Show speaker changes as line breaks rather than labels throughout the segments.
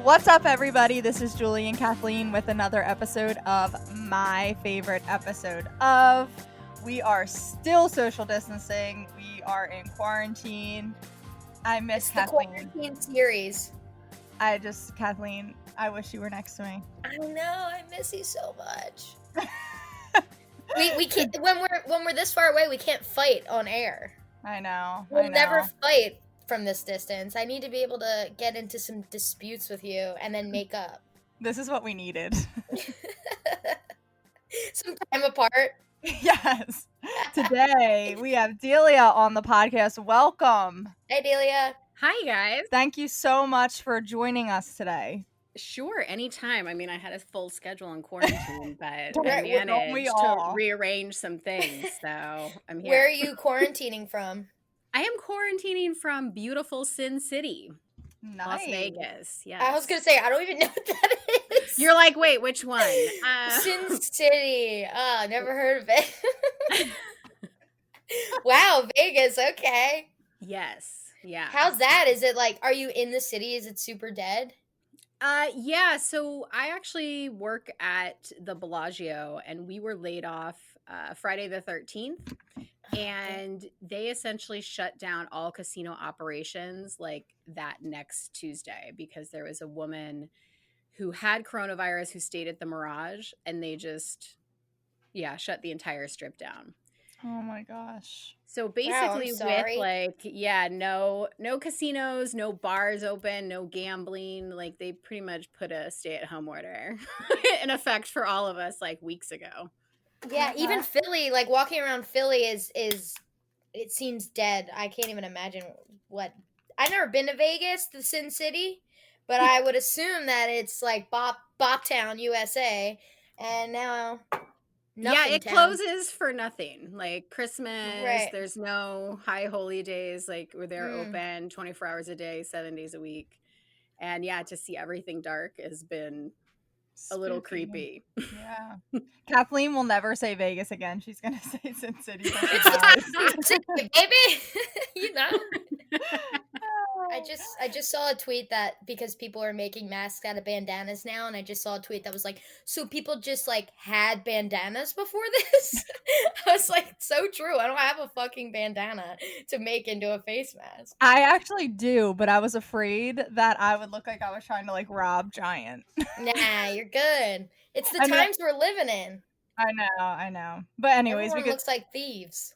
What's up, everybody? This is Julie and Kathleen with another episode of my favorite episode of. We are still social distancing. We are in quarantine. I miss
it's
Kathleen.
The quarantine series.
Kathleen, I wish you were next to me.
I know, I miss you so much. we can't when we're this far away. We can't fight on air.
I know.
We'll never fight from this distance. I need to be able to get into some disputes with you and then make up.
This is what we needed.
Some time apart.
Yes. Today we have Delia on the podcast. Welcome.
Hey, Delia.
Hi, guys.
Thank you so much for joining us today.
Sure, anytime. I mean, I had a full schedule in quarantine, but I
we
managed
all
to rearrange some things, so I'm here.
Where are you quarantining from?
I am quarantining from beautiful Sin City,
Nice.
Las Vegas. Yes.
I was going to say, I don't even know what that is.
You're like, wait, which one?
Sin City. Never heard of it. Wow, Vegas. Okay.
Yes. Yeah.
How's that? Is it like, are you in the city? Is it super dead?
Yeah, so I actually work at the Bellagio, and we were laid off Friday the 13th, and they essentially shut down all casino operations like that next Tuesday because there was a woman who had coronavirus who stayed at the Mirage, and they just, shut the entire strip down.
Oh my gosh.
So basically with no casinos, no bars open, no gambling, like they pretty much put a stay-at-home order in effect for all of us like weeks ago.
Yeah, even Philly, like walking around Philly is it seems dead. I can't even imagine what. I've never been to Vegas, the Sin City, but I would assume that it's like Boptown, USA, and now
it
town.
closes for nothing. Like Christmas,
right.
There's no high holy days, like where they're open 24 hours a day, 7 days a week. And to see everything dark has been a little creepy.
Yeah. Kathleen will never say Vegas again. She's going to say Sin City.
Baby. You know. I just saw a tweet that because people are making masks out of bandanas now, and I just saw a tweet that was like, so people just like had bandanas before this? I was like, so true. I don't have a fucking bandana to make into a face mask.
I actually do, but I was afraid that I would look like I was trying to like rob Giant.
Nah, you're good. It's the times we're living in.
I know. But anyways,
everyone looks like thieves.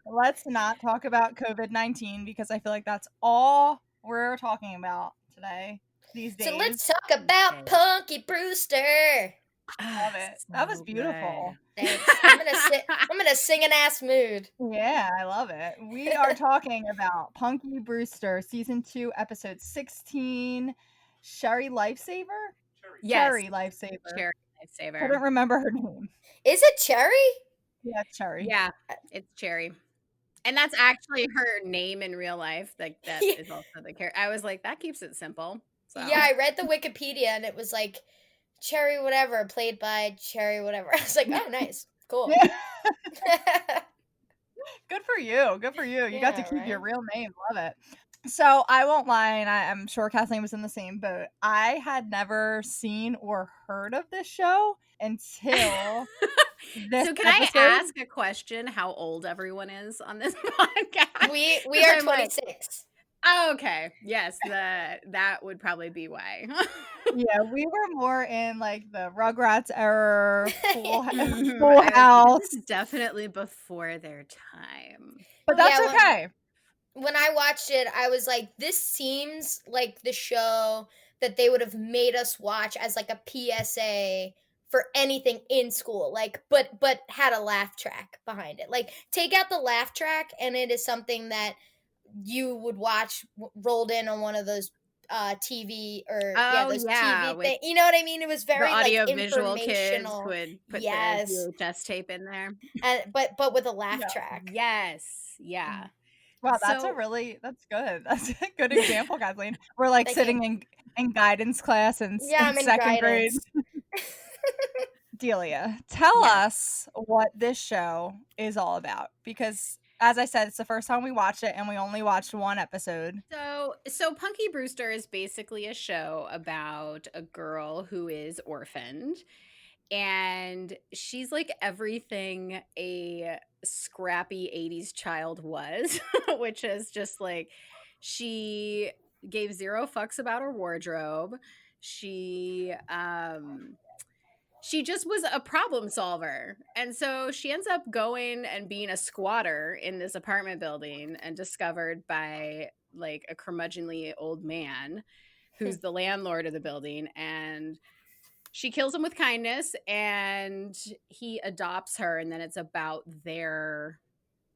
Let's not talk about COVID-19 because I feel like that's all we're talking about today these days.
So let's talk about Punky Brewster.
Love it. That was beautiful.
Thanks. I'm in a singing ass mood.
Yeah, I love it. We are talking about Punky Brewster, season 2, episode 16. Cherie Lifesaver?
Yes.
Cherie Lifesaver.
Cherie Lifesaver.
I couldn't remember her name.
Is it Cherie?
Yeah, Cherie.
Yeah, it's Cherie. And that's actually her name in real life. Like that is also the character. I was like, that keeps it simple. So.
Yeah, I read the Wikipedia and it was like Cherie whatever, played by Cherie whatever. I was like, oh, nice. Cool.
Yeah. Good for you. Good for you. You got to keep your real name. Love it. So I won't lie, and I'm sure Kathleen was in the same boat. I had never seen or heard of this show until this
So can
episode.
I ask a question? How old everyone is on this podcast?
We are 26.
Oh, okay. Yes, that would probably be why.
Yeah, we were more in like the Rugrats era, Full House.
Definitely before their time.
But that's okay.
When I watched it, I was like, this seems like the show that they would have made us watch as like a PSA for anything in school, like, but had a laugh track behind it. Like, take out the laugh track, and it is something that you would watch rolled in on one of those TV or TV thing. You know what I mean? It was very
the audio
like
visual kids would put the VHS tape in there,
but with a laugh track.
Yes, yeah.
Wow, that's good. That's a good example, Kathleen. We're like sitting in guidance class in second grade. Delia, tell us what this show is all about, because as I said, it's the first time we watched it, and we only watched one episode.
So Punky Brewster is basically a show about a girl who is orphaned, and she's like everything a scrappy 80s child was, which is just like she gave zero fucks about her wardrobe. She just was a problem solver. And so she ends up going and being a squatter in this apartment building, and discovered by like a curmudgeonly old man who's the landlord of the building. And she kills him with kindness, and he adopts her. And then it's about their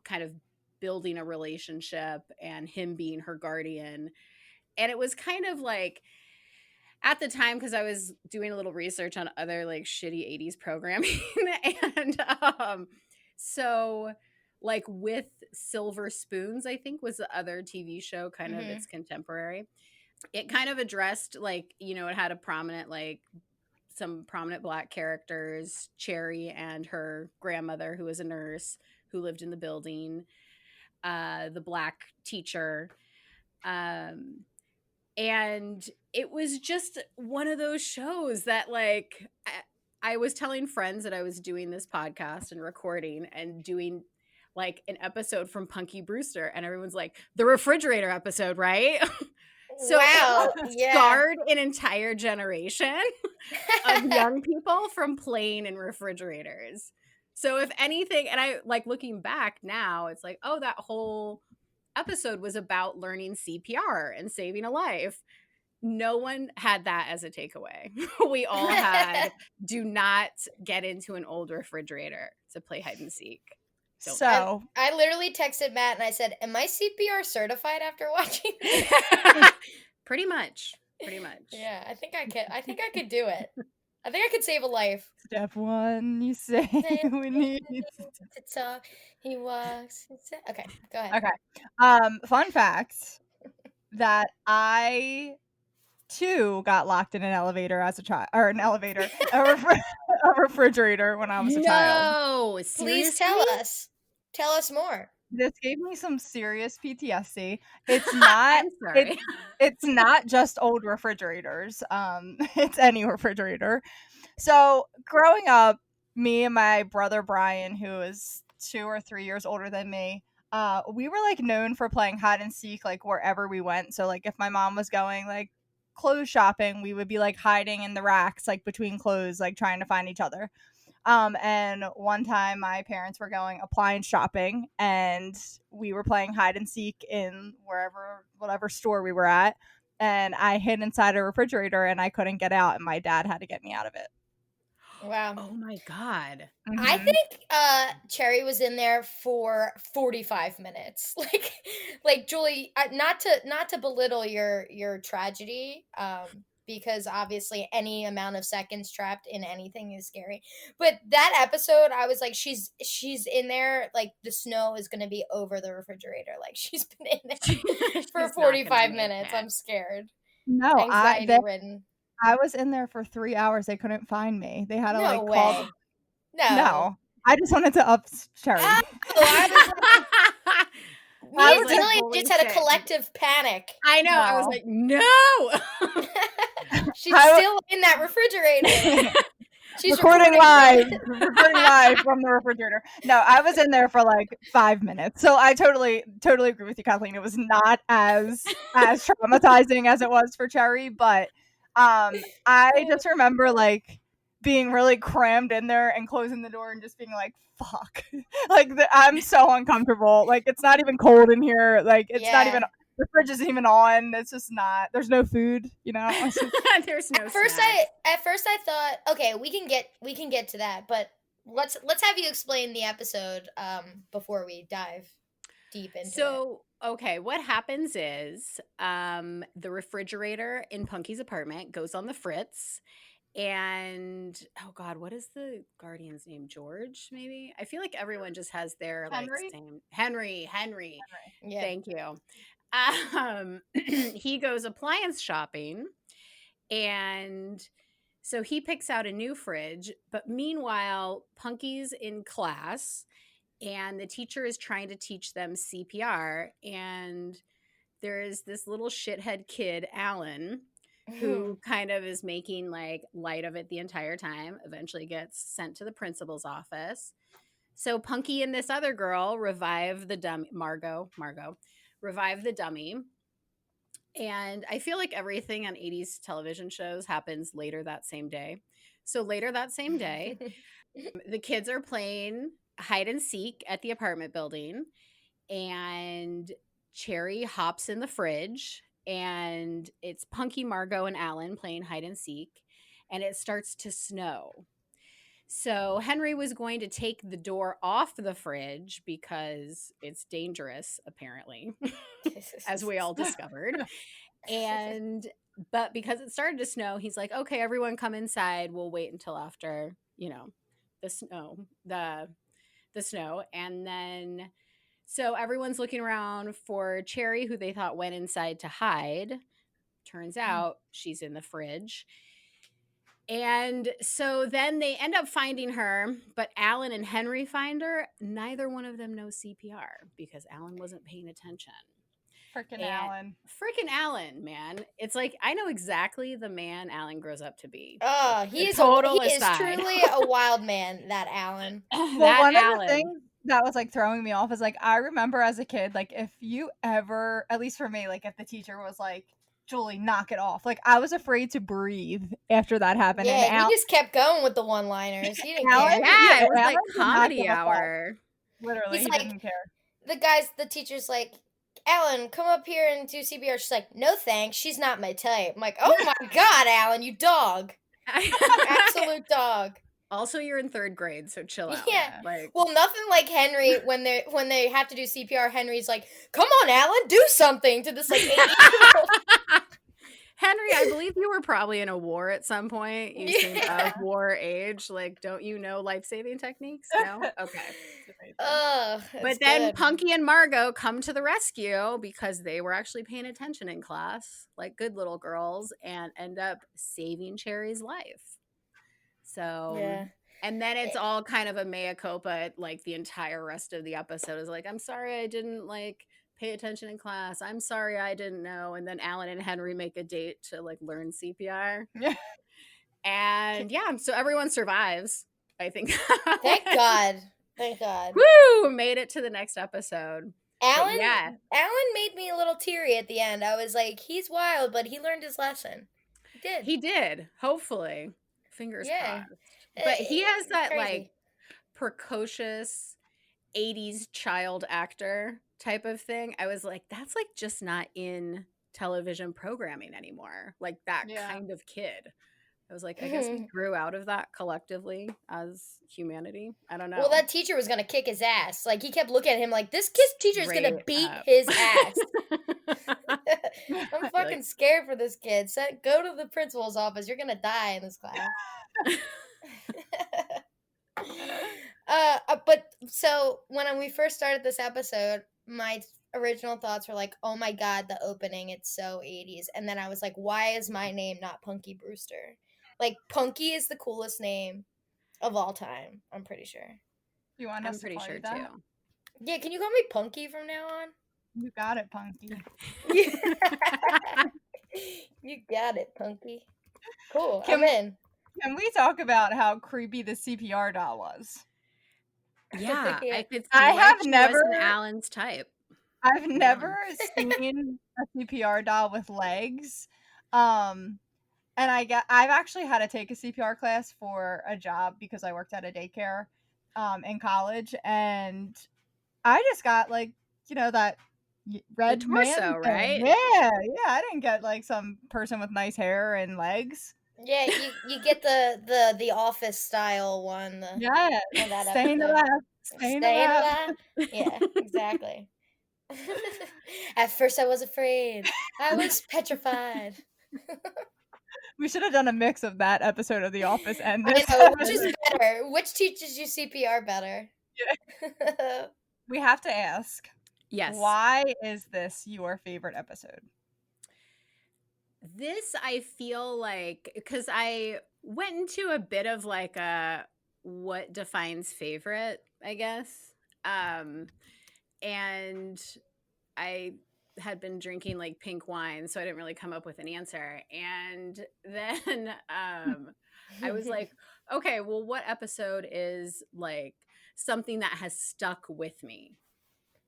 kind of building a relationship and him being her guardian. And it was kind of like, at the time, because I was doing a little research on other like shitty 80s programming, and so like with Silver Spoons, I think, was the other TV show kind of its contemporary. It kind of addressed like, you know, it had a prominent like some prominent Black characters, Cherie and her grandmother, who was a nurse who lived in the building, the Black teacher, and it was just one of those shows that like I was telling friends that I was doing this podcast and recording and doing like an episode from Punky Brewster, and everyone's like, the refrigerator episode, right? So
wow,
it scarred an entire generation of young people from playing in refrigerators. So if anything, and I like looking back now, it's like, oh, that whole episode was about learning CPR and saving a life. No one had that as a takeaway. We all had, do not get into an old refrigerator to play hide and seek.
So
I literally texted Matt and I said, am I CPR certified after watching this?
Pretty much.
Yeah, I think I could do it. I think I could save a life.
Step one, you say we need
to talk. He walks. Okay, go ahead.
Okay. Fun fact that I too got locked in an elevator as a child, or a refrigerator when I was a child.
No,
please tell us. Tell us more.
This gave me some serious PTSD. It's not. It's not just old refrigerators. It's any refrigerator. So growing up, me and my brother Brian, who is 2 or 3 years older than me, we were like known for playing hide and seek like wherever we went. So like if my mom was going like clothes shopping, we would be like hiding in the racks like between clothes, like trying to find each other. And one time my parents were going appliance shopping, and we were playing hide and seek in whatever store we were at, and I hid inside a refrigerator and I couldn't get out, and my dad had to get me out of it.
Wow.
Oh my God.
Mm-hmm. I think Cherie was in there for 45 minutes. Like Julie, not to belittle your tragedy, because obviously any amount of seconds trapped in anything is scary. But that episode, I was like, she's in there, like the snow is going to be over the refrigerator. Like she's been in there for 45 minutes. I'm scared.
No,
anxiety ridden.
I was in there for 3 hours. They couldn't find me. They had to
no way.
Call. No. I just wanted to up Cherie.
Me and Delia just had a collective panic.
I know. No. I was like, no.
She's still in that refrigerator.
She's recording live from the refrigerator. No, I was in there for like 5 minutes. So I totally agree with you, Kathleen. It was not as traumatizing as it was for Cherie, but I just remember like being really crammed in there and closing the door and just being like, fuck. Like I'm so uncomfortable. Like it's not even cold in here. Like it's not even, the fridge isn't even on. It's just not, there's no food, you know?
There's no
At first I thought, okay, we can get to that, but let's have you explain the episode before we dive deep into it.
Okay, what happens is the refrigerator in Punky's apartment goes on the fritz, and oh God, what is the guardian's name? George, maybe? I feel like everyone just has their
Henry?
like same Henry.
Yeah.
Thank you. He goes appliance shopping, and so he picks out a new fridge, but meanwhile, Punky's in class, and the teacher is trying to teach them CPR, and there is this little shithead kid, Alan, who kind of is making like light of it the entire time, eventually gets sent to the principal's office. So Punky and this other girl revive the dummy, Margot, revive the dummy. And I feel like everything on 80s television shows happens later that same day. So later that same day, the kids are playing hide and seek at the apartment building, and Cherie hops in the fridge, and it's Punky, Margot, and Alan playing hide and seek, and it starts to snow. So Henry was going to take the door off the fridge because it's dangerous, apparently, as we all discovered. But because it started to snow, he's like, okay, everyone come inside. We'll wait until after, the snow. And then, so everyone's looking around for Cherie, who they thought went inside to hide. Turns out she's in the fridge. And so then they end up finding her, but Alan and Henry find her. Neither one of them knows CPR because Alan wasn't paying attention.
Freaking Alan,
man. It's like, I know exactly the man Alan grows up to be.
Oh, he is truly a wild man, that Alan.
Well, one of the things that was like throwing me off is like, I remember as a kid, like if you ever, at least for me, like if the teacher was like, Julie, knock it off. Like I was afraid to breathe after that happened.
Yeah,
and
he just kept going with the one-liners. He didn't
Alan,
care.
Yeah, it was like comedy hour.
Literally, he didn't care.
The teacher's like, Alan, come up here and do CPR. She's like, no thanks, she's not my type. I'm like, oh my God, Alan, you dog. Absolute dog.
Also, you're in 3rd grade, so chill out.
Yeah. Well, nothing like Henry when they have to do CPR. Henry's like, come on, Alan, do something to this like 8-year-old.
Henry, I believe you were probably in a war at some point. You seem of war age. Like, don't you know life-saving techniques? No? Okay. But then good. Punky and Margot come to the rescue because they were actually paying attention in class, like good little girls, and end up saving Cherie's life. So, yeah. And then it's all kind of a mea culpa. Like the entire rest of the episode is like, I'm sorry I didn't like pay attention in class. I'm sorry I didn't know. And then Alan and Henry make a date to like learn CPR. Yeah. And yeah, so everyone survives, I think.
Thank God. Thank God.
Woo! Made it to the next episode.
Alan made me a little teary at the end. I was like, he's wild, but he learned his lesson.
He did. Hopefully. Fingers crossed. But he has that crazy, like precocious 80s child actor type of thing. I was like, that's like just not in television programming anymore. Like that kind of kid. I was like, I guess we grew out of that collectively as humanity. I don't know.
Well, that teacher was going to kick his ass. Like, he kept looking at him like, this teacher is going to beat his ass. I'm fucking scared for this kid. Go to the principal's office. You're going to die in this class. But so when we first started this episode, my original thoughts were like, oh my God, the opening, it's so 80s. And then I was like, why is my name not Punky Brewster? Like, Punky is the coolest name of all time, I'm pretty sure.
You want us to call you that?
Too. Yeah, can you call me Punky from now on?
You got it, Punky.
You got it, Punky. Cool, I'm in.
Can we talk about how creepy the CPR doll was?
Yeah,
I have never
Alan's type.
I've never seen a CPR doll with legs. And I've actually had to take a CPR class for a job because I worked at a daycare in college, and I just got like, that red
torso,
man
right?
Yeah, I didn't get like some person with nice hair and legs.
Yeah, you get the Office style one.
Yeah, stay in the lab. Stay in the lab.
Yeah, exactly. At first I was afraid. I was petrified.
We should have done a mix of that episode of The Office and
this. I know, which is better? Which teaches you CPR better?
Yeah. We have to ask.
Yes.
Why is this your favorite episode?
This, I feel like, because I went into a bit of like a what defines favorite, I guess. And I had been drinking like pink wine, so I didn't really come up with an answer. And then I was like, okay, well, what episode is like something that has stuck with me?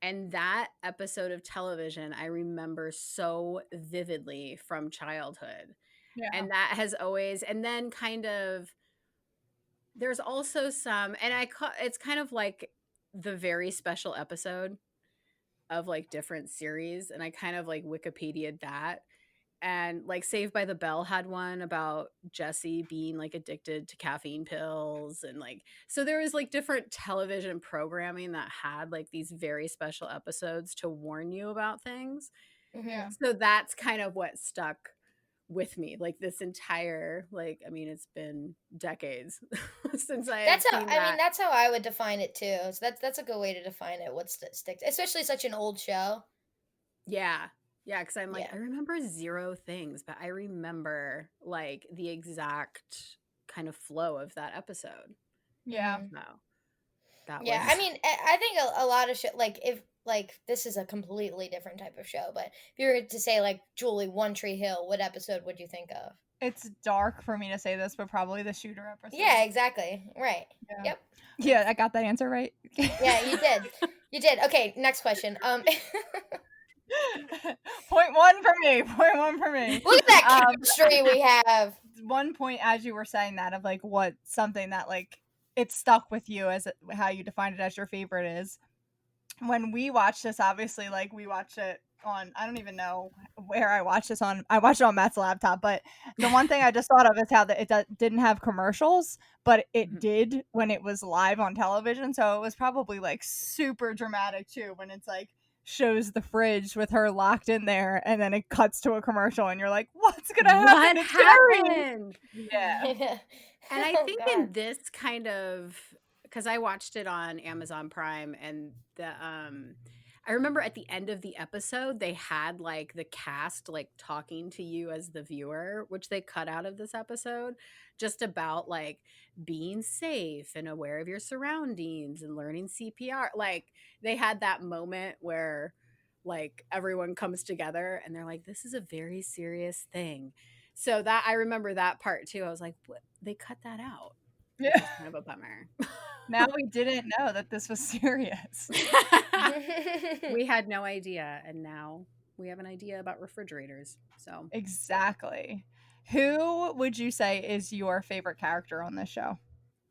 And that episode of television I remember so vividly from childhood.
Yeah.
And that has always, and then kind of, there's also some, and it's kind of like the very special episode of like different series, and I kind of like Wikipedia'd that. And like Saved by the Bell had one about Jesse being like addicted to caffeine pills, and like, so there was like different television programming that had like these very special episodes to warn you about things.
Yeah.
So that's kind of what stuck with me, like this entire, like, I mean, it's been decades since I
That's how
seen that.
I mean, that's how I would define it too. So that's a good way to define it. What sticks, especially such an old show.
Yeah. Yeah, because I'm like,
Yeah.
I remember zero things, but I remember like the exact kind of flow of that episode.
Yeah.
Mhm.
So that
Yeah,
was
I mean, I think a lot of like if like this is a completely different type of show, but if you were to say like Julie, One Tree Hill, what episode would you think of?
It's dark for me to say this, but probably the shooter episode.
Yeah, exactly. Right.
Yeah.
Yep.
Yeah, I got that answer right.
Yeah, you did. You did. Okay, next question.
Point one for me. Point one for me.
Look at that chemistry we have.
One point as you were saying that of like what something that like it stuck with you as how you defined it as your favorite is. When we watched this, obviously, like we watched it on, I don't even know where I watched this on. I watched it on Matt's laptop, but the one thing I just thought of is how that it didn't have commercials, but it did when it was live on television. So it was probably like super dramatic too when it's like shows the fridge with her locked in there and then it cuts to a commercial and you're like, what's gonna happen?
what happened?
Yeah.
And I think
Oh,
in
God.
this kind of, because I watched it on Amazon Prime, and the I remember at the end of the episode they had like the cast like talking to you as the viewer, which they cut out of this episode, just about like being safe and aware of your surroundings and learning CPR. Like they had that moment where like everyone comes together and they're like, this is a very serious thing. So that I remember that part too. I was like, what? They cut that out. Which
Yeah.
is kind of a bummer.
Now we didn't know that this was serious.
We had no idea, and now we have an idea about refrigerators. So
Exactly. Who would you say is your favorite character on this show?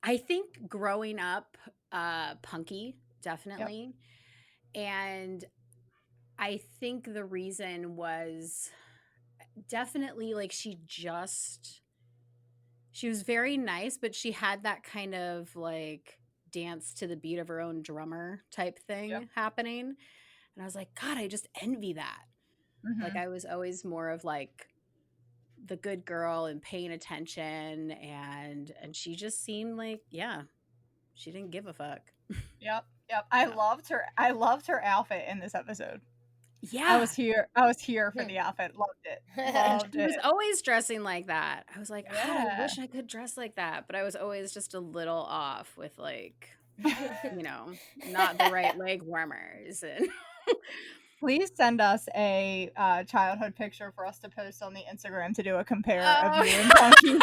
I think growing up, Punky, definitely. And I think the reason was definitely like she was very nice, but she had that kind of like dance to the beat of her own drummer type thing happening. And I was like, God, I just envy that. Like I was always more of like the good girl and paying attention, and she just seemed like, yeah, she didn't give a fuck.
Yep. I loved her outfit in this episode.
Yeah.
I was here for the outfit. Loved it.
She was always dressing like that. I was like, God, I wish I could dress like that. But I was always just a little off with like, you know, not the right leg warmers. And
please send us a childhood picture for us to post on the Instagram to do a compare of you and Punky.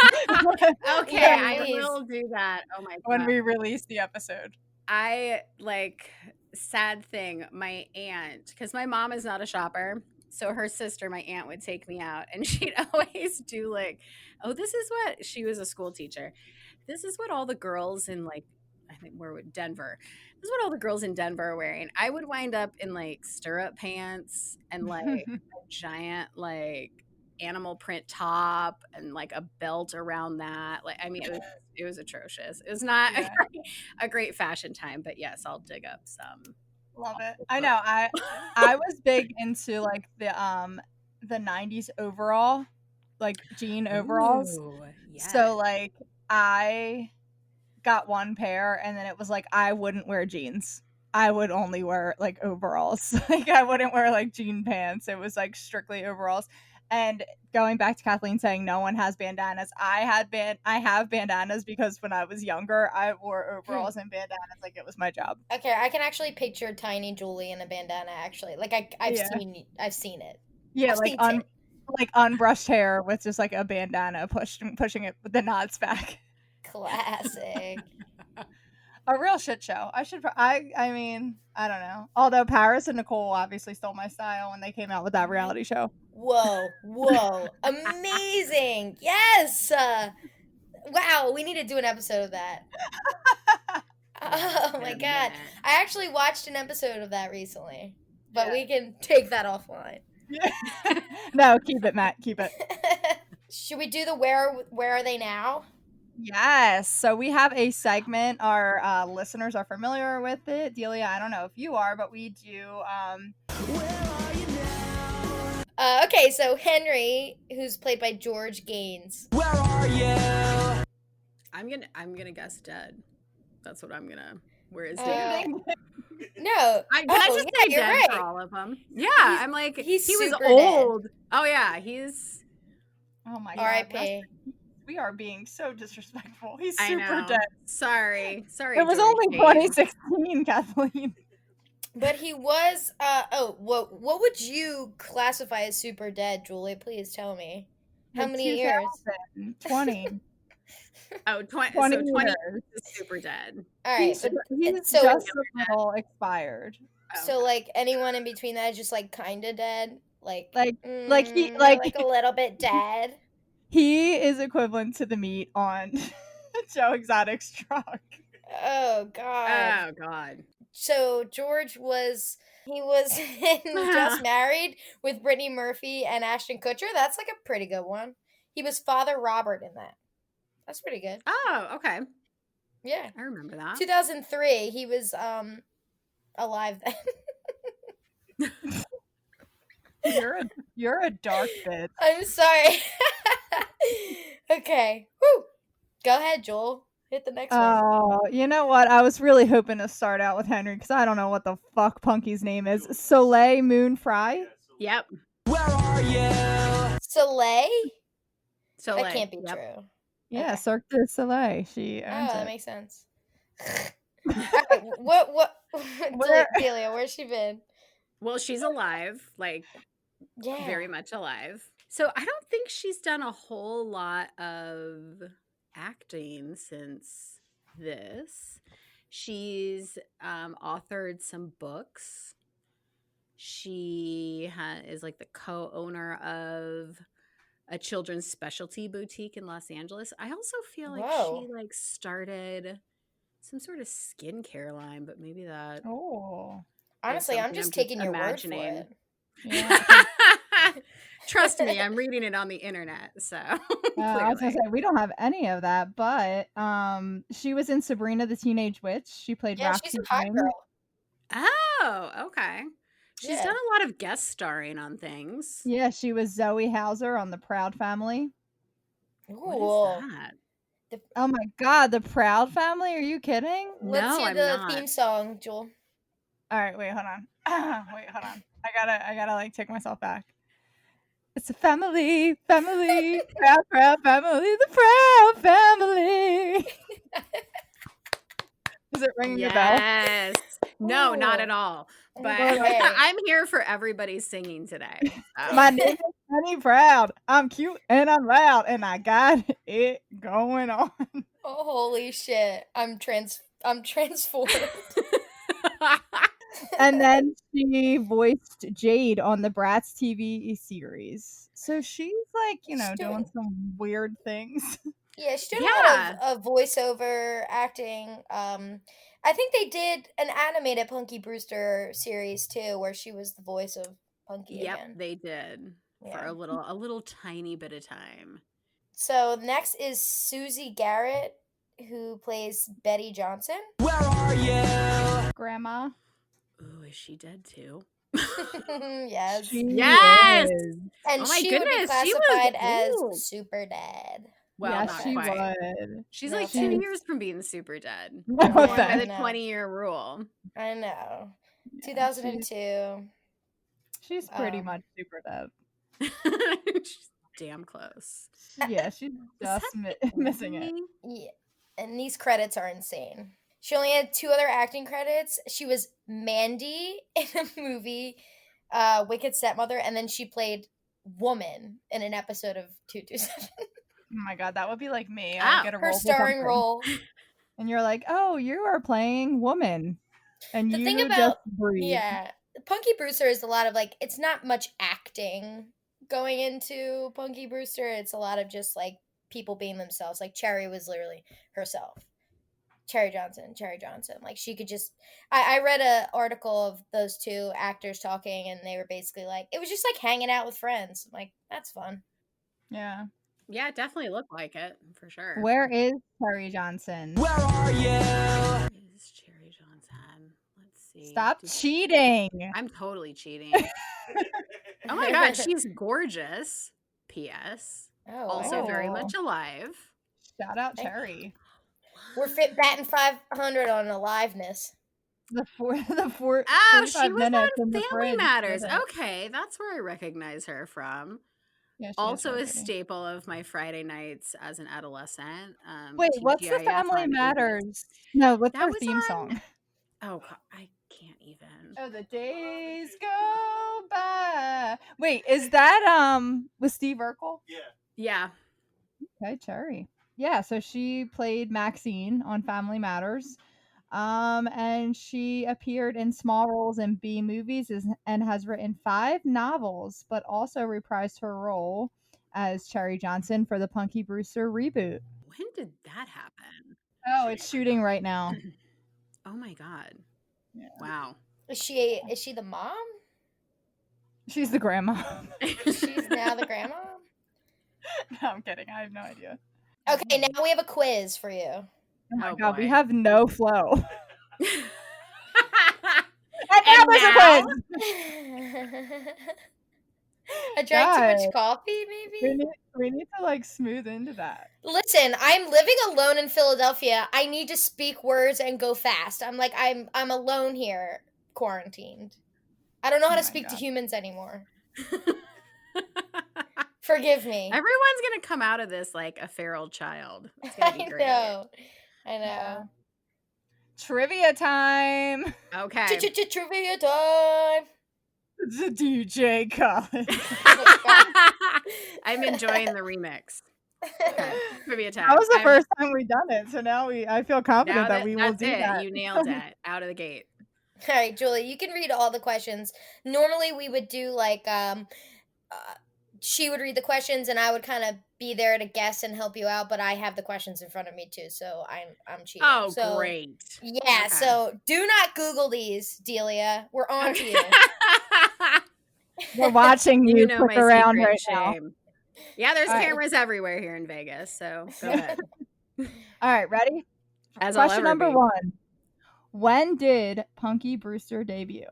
Okay,
Yeah,
I will do that. Oh my God.
When we release the episode.
I like, sad thing, my aunt, because my mom is not a shopper, so her sister, my aunt, would take me out and she'd always do like, oh, this is what, she was a school teacher, this is what all the girls in like, I think we're with Denver, this is what all the girls in Denver are wearing. I would wind up in like stirrup pants and like a giant like animal print top and like a belt around that. Like, I mean, it was atrocious. It was not a great fashion time, but yes, I'll dig up some.
Love it. I know. I was big into like the 90s overall, like jean overalls.
Ooh, yes.
So like I got one pair and then it was like I wouldn't wear jeans. I would only wear like overalls. Like I wouldn't wear like jean pants. It was like strictly overalls. And going back to Kathleen saying no one has bandanas, I have bandanas because when I was younger, I wore overalls and bandanas like it was my job.
Okay, I can actually picture tiny Julie in a bandana. Actually, like I've seen it.
Yeah,
I've
like unbrushed hair with just like a bandana pushing it with the knots back.
Classic.
A real shit show. I mean, I don't know. Although Paris and Nicole obviously stole my style when they came out with that reality show.
Whoa. Amazing. Yes. Wow, we need to do an episode of that. Oh my god. I actually watched an episode of that recently. But we can take that offline.
No, keep it, Matt. Keep it.
Should we do the where are they now?
Yes. So we have a segment. Our listeners are familiar with it. Delia, I don't know if you are, but we do.
Where are you now? Okay, so Henry, who's played by George Gaines.
Where are you?
I'm gonna guess dead. That's what I'm gonna. Where is he?
No.
I just say dead for all of them. Yeah, I'm like he was old. Dead. Oh yeah, he's.
Oh my god.
R.I.P.
We are being so disrespectful. He's super dead.
Sorry.
It was only 2016, Kathleen.
But he was. What would you classify as super dead, Julie? Please tell me. How many years?
20.
Oh, 20 so 20 years is super dead.
All right,
he's just a little expired.
So like anyone in between that is just like kind of dead, like
a
little bit dead.
He is equivalent to the meat on Joe Exotic's truck.
Oh god. So George was in Just Married with Brittany Murphy and Ashton Kutcher. That's like a pretty good one. He was Father Robert in that. That's pretty good.
Oh, okay.
Yeah.
I remember that.
2003, he was alive then.
You're a dark bitch.
I'm sorry. Okay. Woo. Go ahead, Joel. Hit the next one.
Oh, you know what? I was really hoping to start out with Henry because I don't know what the fuck Punky's name is. Soleil Moon Fry?
Yep.
Where are you?
Soleil?
Soleil.
That can't be true.
Yeah,
Okay.
Cirque du Soleil. She owns it.
That makes sense. Right, what Delia, where's she been?
Well, she's alive, like very much alive. So I don't think she's done a whole lot of acting since this. She's authored some books. She is like the co-owner of a children's specialty boutique in Los Angeles. I also feel like she like started some sort of skincare line, but maybe that.
Oh,
honestly, I'm just taking your word for it.
Yeah.
Trust me, I'm reading it on the internet. So
I was gonna say we don't have any of that, but she was in Sabrina the Teenage Witch. She played Roxy.
She's a hot girl.
Oh, okay. She's done a lot of guest starring on things.
Yeah, she was Zoe Hauser on The Proud Family.
What is that?
Oh my god, The Proud Family? Are you kidding?
Let's hear the theme song, Joel.
All right, wait, hold on. I gotta like take myself back. It's a family, proud family, the Proud Family. Is it ringing your bell?
Yes. No, not at all. But I'm here for everybody's singing today.
My name is Penny Proud. I'm cute and I'm loud, and I got it going on.
Oh, holy shit! I'm transformed.
And then she voiced Jade on the Bratz TV series. So she's like, doing some weird things.
Yeah, she's doing a lot of voiceover acting. I think they did an animated Punky Brewster series too, where she was the voice of Punky again.
Yep, they did for a little tiny bit of time.
So next is Susie Garrett, who plays Betty Johnson.
Where are you?
Grandma.
Ooh, is she dead too?
Yes.
Yes.
And she would be classified as super dead.
Well,
yeah, she would.
She's like 2 years from being super dead.
No,
by the 20-year rule.
I know. 2002.
She's pretty much super dead.
She's damn close.
Yeah, she's just missing it.
Yeah, and these credits are insane. She only had 2 other acting credits. She was Mandy in a movie, Wicked Stepmother, and then she played Woman in an episode of 227.
Oh my god, that would be like me.
Ah,
I get a
Her
role for
starring
something.
role.
And you're like, oh, you are playing Woman. And
The
you
thing
just
about
breathe.
yeah, Punky Brewster is a lot of like, it's not much acting going into Punky Brewster. It's a lot of just like people being themselves. Like Cherie was literally herself. Cherie Johnson. Like she could just. I read an article of those 2 actors talking, and they were basically like, it was just like hanging out with friends. I'm like, that's fun.
Yeah.
Yeah, it definitely looked like it for sure.
Where is Cherie Johnson?
Where are you?
Is Cherie Johnson? Let's see.
Stop cheating.
I'm totally cheating. Oh my god, she's gorgeous. P.S.
Oh,
Also very
wow.
much alive.
Shout out Cherie.
We're fit batting 500 on aliveness.
The four
Oh,
45
she was
minutes in
on
the
Family
fridge
Matters.
with it.
Okay, that's where I recognize her from.
Yeah, she is
Also
really
a
pretty.
staple of my Friday nights as an adolescent.
Wait, what's the
TGIF
Family
on ABC.
Matters? No, what's
That
her
was
theme
on-
song?
Oh, God, I can't even.
Oh, the days go by. Wait, is that with Steve Urkel?
Yeah.
Okay, Cherie. Yeah, so she played Maxine on Family Matters. And she appeared in small roles in B movies and has written 5 novels, but also reprised her role as Cherie Johnson for the Punky Brewster reboot.
When did that happen?
Oh, it's shooting right now.
Oh my god.
Yeah.
Wow.
Is she the mom?
She's the grandma.
She's now the grandma?
No, I'm kidding. I have no idea.
Okay, now we have a quiz for you.
Oh my
Oh,
god, we
boy.
have no flow. And
And
now there's a
now?
quiz.
I drank too
Guys,
much coffee,
We
maybe?
need to like smooth into that.
Listen, I'm living alone in Philadelphia. I need to speak words and go fast. I'm alone here, quarantined. I don't know how
Oh
to
my
speak to
God.
humans anymore. Forgive me.
Everyone's gonna come out of this like a feral child. It's gonna be
I
great.
know.
Yeah. Trivia time.
Okay.
Trivia time.
The DJ Colin.
I'm enjoying the remix. Okay. Trivia time.
That was the
I'm-
first time we've done it, so now I feel confident
now
that we will
that's
do
it.
that.
You nailed it out of the gate.
All right, Julie, you can read all the questions. Normally we would do like she would read the questions and I would kind of be there to guess and help you out, but I have the questions in front of me too, so I'm cheating.
Oh,
so,
great.
Yeah,
Okay.
so do not Google these, Delia. We're on to you.
We're watching you,
You know
click
my
around
secret
right now.
shame. Yeah, there's
All right.
cameras everywhere here in Vegas, so go ahead.
All right, ready?
As I'll
Question
ever
number
be.
1. When did Punky Brewster debut?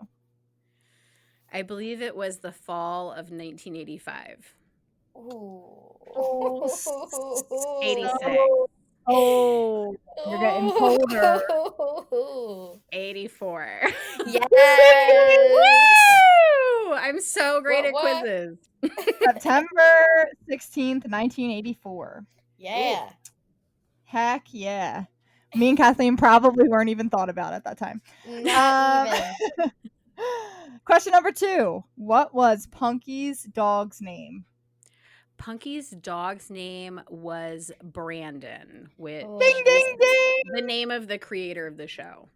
I believe it was the fall of 1985.
Ooh.
86.
Oh, you're getting colder.
84.
Yes.
Woo! I'm so great at
What?
quizzes.
September 16th, 1984.
Yeah.
Heck yeah. Me and Kathleen probably weren't even thought about at that time.
Not even.
Question number 2. What was Punky's dog's name?
Punky's dog's name was Brandon, which
Oh.
Ding, ding, ding.
the name of the creator of the show.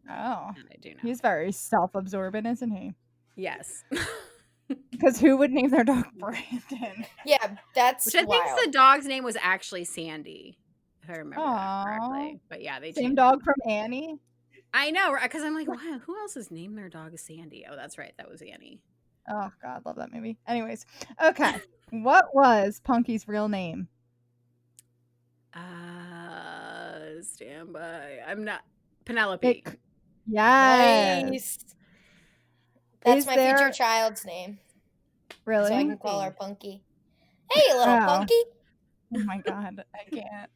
Oh,
That I do know.
he's very self-absorbent, isn't he?
Yes.
Because who would name their dog Brandon?
Yeah, that's
Which I
wild.
think the dog's name was actually Sandy, if I remember that
Aw.
correctly. But yeah, they
Same
changed.
dog from Annie?
I know, because I'm like, wow, who else has named their dog Sandy? Oh, that's right, that was Annie.
Oh, God, love that movie. Anyways, okay. What was Punky's real name?
Stand by. I'm not Penelope.
It- Yes.
Nice. That's
Is
my
there-
future child's name.
Really?
So I can call her Punky. Hey, little
Oh.
Punky.
Oh my God, I can't.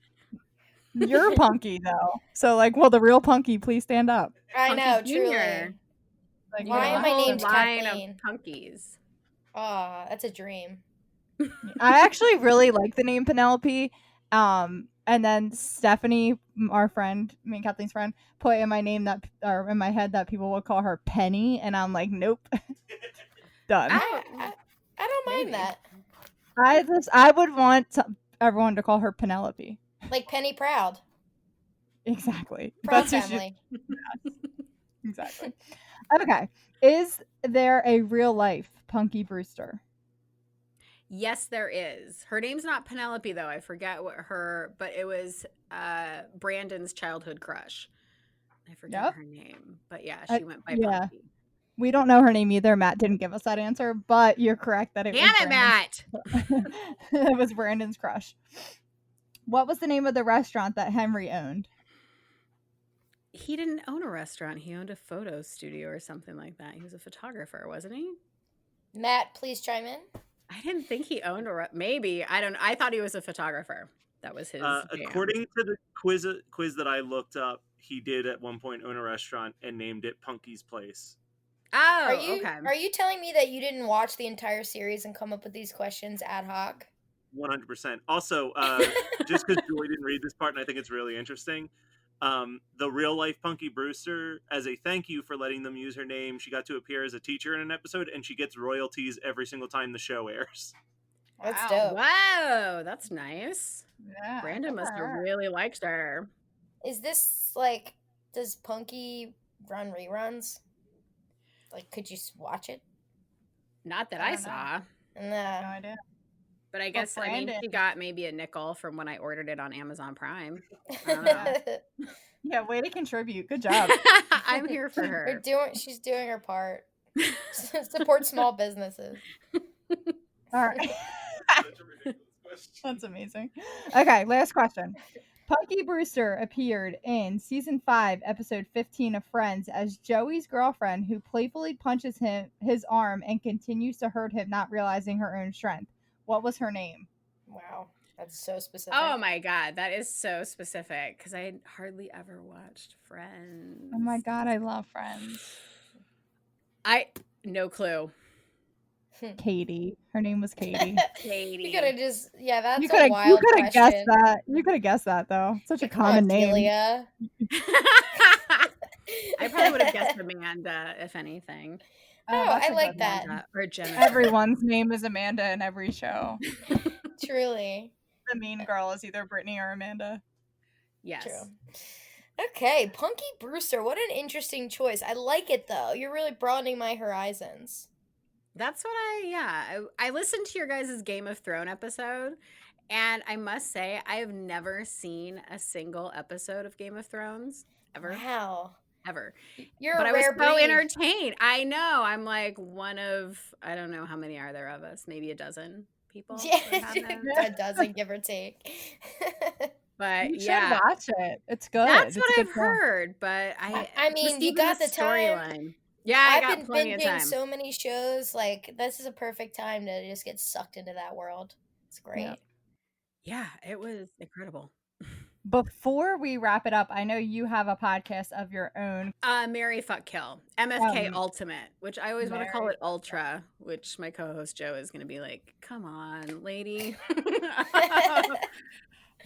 You're Punky though, so like, will the real Punky please stand up?
I
Punky
know,
Jr.
truly.
Like,
You
Why
know,
am
a
I
whole
named
line
Kathleen?
of punkies.
Oh, that's a dream.
I actually really like the name Penelope. And then Stephanie, our friend, me and Kathleen's friend, put in my name or in my head that people would call her Penny, and I'm like, nope, done.
I don't mind that.
I would want everyone to call her Penelope.
Like Penny Proud.
Exactly.
Proud
That's who
family.
Exactly. Okay. Is there a real life Punky Brewster?
Yes, there is. Her name's not Penelope, though. I forget but it was Brandon's childhood crush. I forget her name, but yeah, she went by Punky.
We don't know her name either. Matt didn't give us that answer, but you're correct that
Damn it, Matt!
It was Brandon's crush. What was the name of the restaurant that Henry owned?
He didn't own a restaurant. He owned a photo studio or something like that. He was a photographer, wasn't he?
Matt, please chime in.
I didn't think he owned maybe. I don't know. I thought he was a photographer. That was his
according to the quiz that I looked up, he did at one point own a restaurant and named it Punky's Place.
Oh, okay.
Are you telling me that you didn't watch the entire series and come up with these questions ad hoc?
100%. Also, just because Joy didn't read this part, and I think it's really interesting, the real life Punky Brewster, as a thank you for letting them use her name, she got to appear as a teacher in an episode, and she gets royalties every single time the show airs.
That's dope.
Wow, that's nice.
Yeah,
Brandon must have really liked her.
Is this like, does Punky run reruns? Like, could you watch it?
Not that I saw.
No
idea.
But I guess, I mean, she got maybe a nickel from when I ordered it on Amazon Prime.
Yeah, way to contribute. Good job.
I'm here for her.
She's doing her part. Support small businesses.
All right. That's amazing. Okay, last question. Punky Brewster appeared in season 5, episode 15 of Friends as Joey's girlfriend who playfully punches his arm and continues to hurt him, not realizing her own strength. What was her name?
Wow, that's so specific.
Oh my God, that is so specific because I hardly ever watched Friends.
Oh my God, I love Friends.
No clue.
Katie. Her name was Katie.
Katie.
You could have just, that's a wild question.
You could have guessed that. You could have guessed that, though. Such a common name.
Delia.
I probably would have guessed Amanda, if anything.
Oh, I like that.
Or Jennifer.
Everyone's name is Amanda in every show.
Truly.
The mean girl is either Brittany or Amanda.
Yes.
True. Okay, Punky Brewster. What an interesting choice. I like it, though. You're really broadening my horizons.
That's what I listened to your guys' Game of Thrones episode, and I must say I have never seen a single episode of Game of Thrones ever.
Wow.
Ever.
You're a rare breed.
I was so entertained. I know. I'm like one of, I don't know how many are there of us, maybe a dozen people.
Yeah, a dozen, give or take.
But
you should watch it. It's good.
That's what I've heard. But
I mean, you got the time.
Yeah, I
got
got plenty of time.
I've been binging so many shows. Like, this is a perfect time to just get sucked into that world. It's great.
Yeah, it was incredible.
Before we wrap it up, I know you have a podcast of your own.
Marry, Fuck, Kill. MFK Ultimate, which I always want to call it Ultra, which my co-host Joe is going to be like, come on, lady.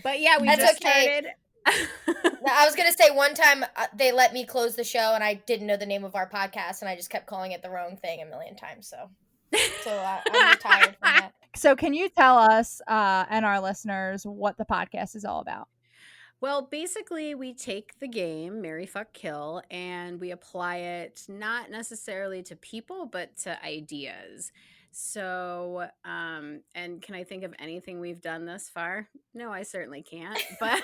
But yeah, we just started.
I was gonna say one time they let me close the show and I didn't know the name of our podcast and I just kept calling it the wrong thing a million times. So I'm retired from that.
So can you tell us and our listeners what the podcast is all about?
Well, basically, we take the game, Marry, Fuck, Kill, and we apply it not necessarily to people, but to ideas. So, and can I think of anything we've done thus far? No, I certainly can't. But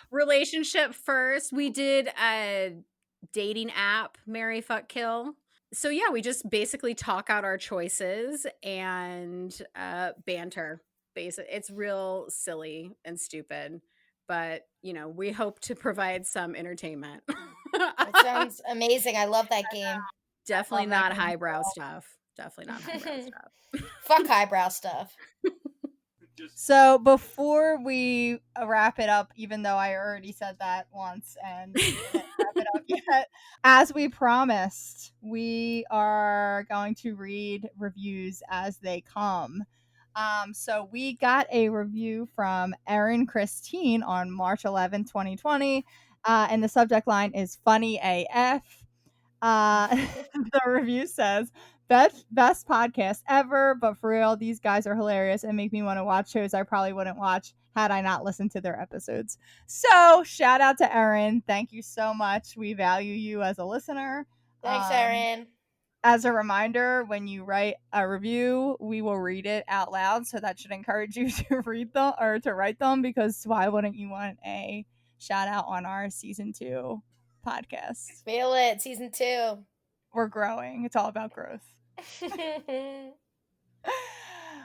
relationship first, we did a dating app, Marry, Fuck, Kill. So yeah, we just basically talk out our choices and banter. It's real silly and stupid, but we hope to provide some entertainment.
That sounds amazing. I love that game.
Definitely not highbrow stuff. Definitely not highbrow stuff.
Fuck highbrow stuff.
So before we wrap it up, even though I already said that once and we didn't wrap it up yet, as we promised, we are going to read reviews as they come. So we got a review from Erin Christine on March 11, 2020, and the subject line is Funny AF. The review says, best podcast ever, but for real, these guys are hilarious and make me want to watch shows I probably wouldn't watch had I not listened to their episodes. So shout out to Erin. Thank you so much. We value you as a listener.
Thanks, Erin.
As a reminder, when you write a review, we will read it out loud. So that should encourage you to read them or to write them, because why wouldn't you want a shout out on our season 2 podcast?
Feel it, season 2.
We're growing. It's all about growth.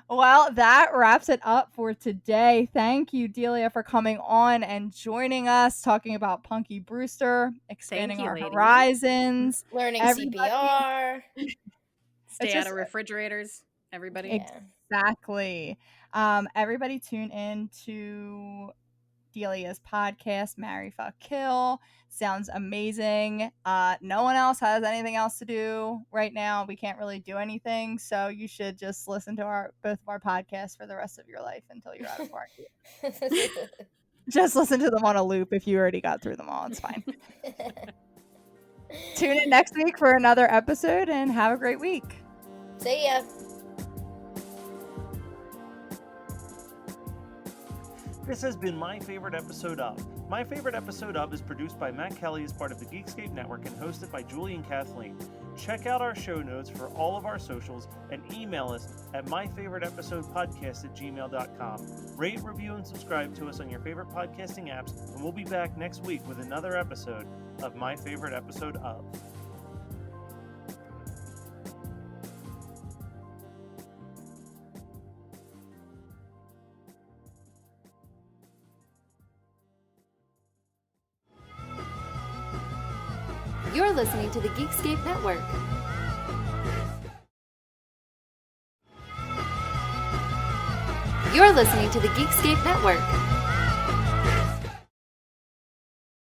Well, that wraps it up for today. Thank you, Delia, for coming on and joining us, talking about Punky Brewster, expanding our horizons,
learning CPR,
stay out of refrigerators, everybody.
Exactly. Everybody tune in to Delia's podcast, Marry, Fuck, Kill. Sounds amazing. No one else has anything else to do right now. We can't really do anything, so you should just listen to both of our podcasts for the rest of your life until you're out of quarantine. Just listen to them on a loop if you already got through them all. It's fine. Tune in next week for another episode, and have a great week.
See ya.
This has been My Favorite Episode Of. My Favorite Episode Of is produced by Matt Kelly as part of the Geekscape Network and hosted by Julie and Kathleen. Check out our show notes for all of our socials and email us at myfavoriteepisodepodcast@gmail.com. Rate, review, and subscribe to us on your favorite podcasting apps, and we'll be back next week with another episode of My Favorite Episode Of.
You're listening to the Geekscape Network. You're listening to the Geekscape Network.